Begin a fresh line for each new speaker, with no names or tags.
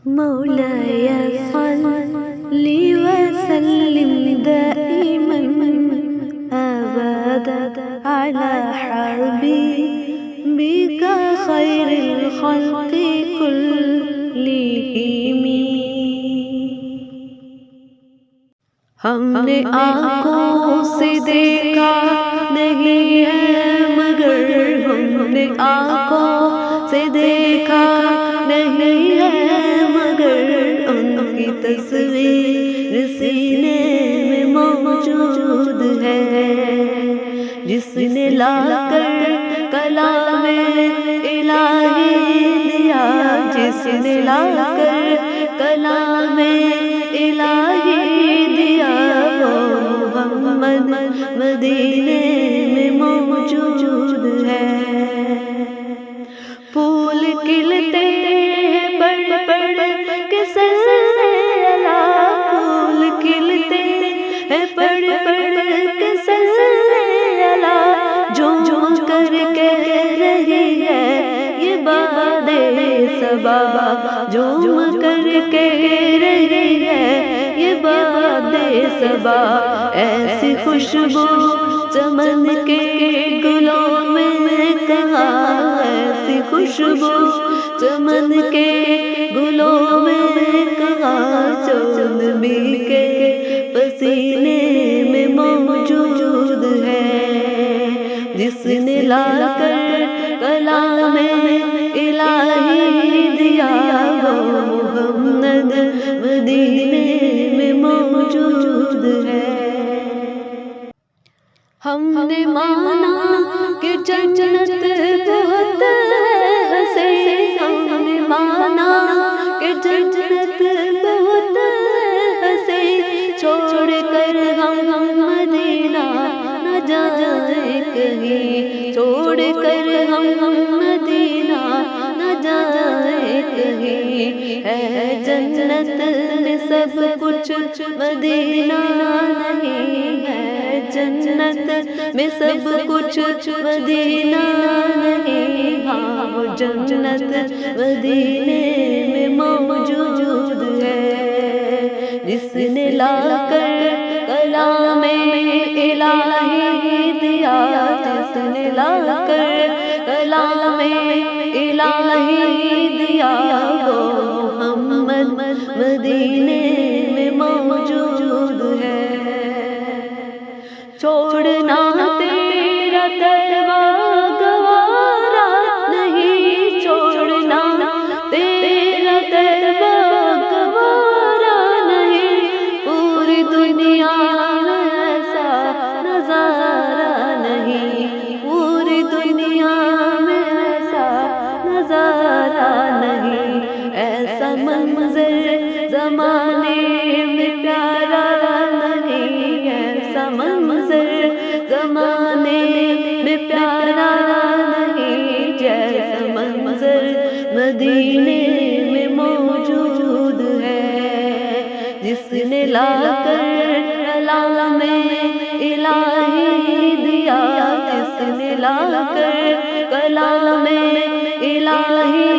مولاي صل وسلم دائما أبدا على حبيبك خير الخلق كلهم. ہم نے آنکھوں سے دیکھا نہیں ہے مگر ہم نے آنکھوں سے دیکھا نہیں ہے مگر ان کی تصویر سینے میں موجود ہے. جس نے لا کر کلام الہی دیا، جس نے لا کر کلام الہی دیا، وہ محمد مدینے میں موجود ہے. پھول کھلتے ہیں پڑھ پڑھ کے سجدے اللہ، پھول کھلتے ہیں پڑھ پڑھ کے سجدے اللہ. جھوم کر کہہ رہی ہے یہ باد صبا، جھوم کر کہہ رہی ہے یہ باد صبا. ایسی خوشبو چمن کے گلوں میں کہاں، ایسی خوشبو چمن کے گلوں میں کہاں، جو نبی کے پسینے میں موجود ہے. جس نے لا کر کلام الہی دیا، وہ محمد مدینے میں موجود ہے. ہم نے مانا کہ جنت بہت حسین، ہم نے مانا کہ جنت بہت حسین. چھوڑ کر ہم مدینہ نہ جائیں کہیں، چھوڑ کر ہم مدینہ نہ جائیں کہیں. ہے جنت میں سب کچھ مدینہ نہیں ہے، جنت میں سب کچھ مدینہ نہیں. ہاں وہ جنت مدینے میں موجود ہے. جس نے لا کر کلام الہی دیا، جس نے لا کر کلام الہی دیا، وہ محمد مدینے میں موجود ہے. چھوڑنا تیرا تلوا گوارا نہیں، چھوڑنا تیرا تلوا گوارا نہیں. پوری دنیا میں ایسا نظارہ نہیں، پوری دنیا میں ایسا نظارہ نہیں. ایسا منظر زمانے میں پیارا نہیں، ایسا منظر زمانے میں پیارا نہیں. جیسا منظر مدینے میں موجود ہے. جس نے لا کر کلام الہی دیا، جس نے لا کر کلام الہی